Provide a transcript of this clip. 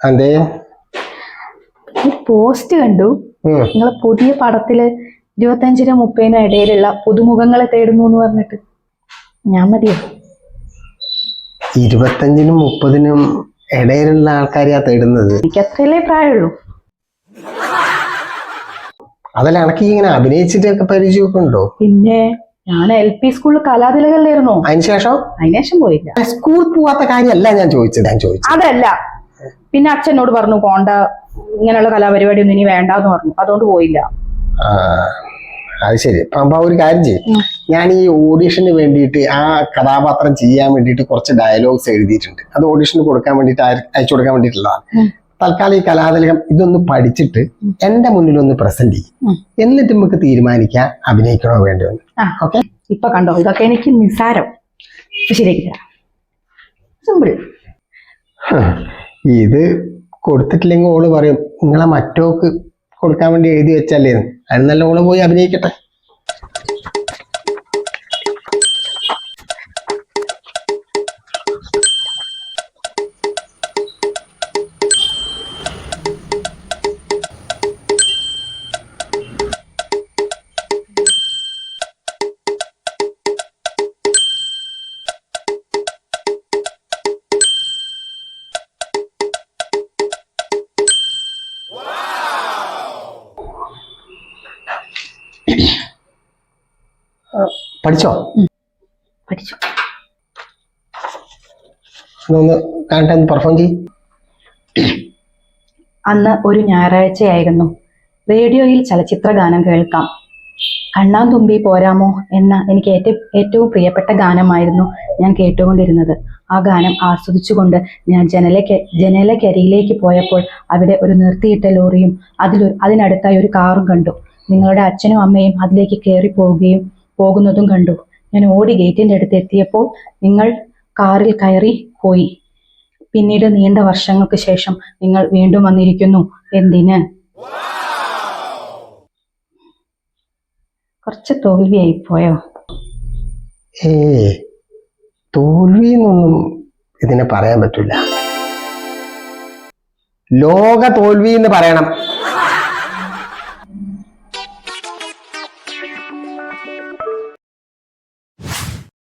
അതെ, പോസ്റ്റ് കണ്ടു. നിങ്ങളെ പുതിയ പടത്തില് 25-നും 30-നും ഇടയിലുള്ള പുതുമുഖങ്ങളെ തേടുന്നു എന്ന് പറഞ്ഞിട്ട്. ഞാൻ മതിയോ? 25-നും 30-നും ഇടയിലുള്ള ആൾക്കാരെയാ തേടുന്നത്? എനിക്ക് അത്രയല്ലേ പ്രായമുള്ളൂ. അതല്ല, എനക്ക് ഇങ്ങനെ അഭിനയിച്ചിട്ടൊക്കെ പരിചയമൊക്കെ ഉണ്ടോ? പിന്നെ ഞാൻ LP സ്കൂളിൽ കലാതിലകല്ലായിരുന്നോ? അതിനുശേഷം പോയില്ല. സ്കൂൾ പോവാത്ത കാര്യമല്ല ഞാൻ ചോദിച്ചത്. അതല്ല, പിന്നെ അച്ഛനോട് പറഞ്ഞു പോണ്ട, ഇങ്ങനെയുള്ള കലാപരിപാടി ഒന്നും ഇനി വേണ്ടെന്ന് പറഞ്ഞു. അതുകൊണ്ട് പോയില്ല. അത് ശരി. അപ്പൊ ഒരു കാര്യം ചെയ്യും, ഞാൻ ഈ ഓഡീഷന് വേണ്ടിയിട്ട് ആ കഥാപാത്രം ചെയ്യാൻ വേണ്ടിയിട്ട് കുറച്ച് ഡയലോഗ്സ് എഴുതിയിട്ടുണ്ട്. അത് ഓഡീഷന് കൊടുക്കാൻ വേണ്ടിയിട്ട് അയച്ചു കൊടുക്കാൻ വേണ്ടിയിട്ടുള്ളതാണ്. തൽക്കാലം ഈ കലാതിലകം ഇതൊന്ന് പഠിച്ചിട്ട് എന്റെ മുന്നിൽ ഒന്ന് പ്രസന്റ് ചെയ്യും. എന്നിട്ട് നമുക്ക് തീരുമാനിക്കാം അഭിനയിക്കണോ വേണ്ടോ എന്ന്. ഓക്കെ, ഇപ്പൊ കണ്ടോ, ഇതൊക്കെ എനിക്ക് നിസ്സാരം. ശരിയാക്കില്ല, സിമ്പിൾ. ഇത് കൊടുത്തിട്ടില്ലെങ്കിൽ ഓള് പറയും നിങ്ങളെ മറ്റോക്ക് കൊടുക്കാൻ വേണ്ടി എഴുതി വെച്ചല്ലേ. അതിന് നല്ല ഓള് പോയി അഭിനയിക്കട്ടെ. പഠിച്ചോ? പഠിച്ചു. അതൊന്ന് കാണട്ടെ, ഒന്ന് പെർഫോം ചെയ്യും. അന്ന് ഒരു ഞായറാഴ്ചയായിരുന്നു. റേഡിയോയിൽ ചലച്ചിത്ര ഗാനം കേൾക്കാം. കണ്ണാൻ തുമ്പി പോരാമോ എന്ന എനിക്ക് ഏറ്റവും പ്രിയപ്പെട്ട ഗാനമായിരുന്നു ഞാൻ കേട്ടുകൊണ്ടിരുന്നത്. ആ ഗാനം ആസ്വദിച്ചുകൊണ്ട് ഞാൻ ജനലക്കരിയിലേക്ക് പോയപ്പോൾ അവിടെ ഒരു നിർത്തിയിട്ട ലോറിയും അതിനടുത്തായി ഒരു കാറും കണ്ടു. നിങ്ങളുടെ അച്ഛനും അമ്മയും അതിലേക്ക് കയറി പോകുന്നതും കണ്ടു. ഞാൻ ഓടി ഗേറ്റിന്റെ അടുത്ത് എത്തിയപ്പോൾ നിങ്ങൾ കാറിൽ കയറി പോയി. പിന്നീട് നീണ്ട വർഷങ്ങൾക്ക് ശേഷം നിങ്ങൾ വീണ്ടും വന്നിരിക്കുന്നു. എന്തിന്? കുറച്ച് തോൽവിയായി പോയോ? തോൽവി എന്നൊന്നും ഇതിനെ പറയാൻ പറ്റില്ല. ലോക തോൽവി എന്ന് പറയണം.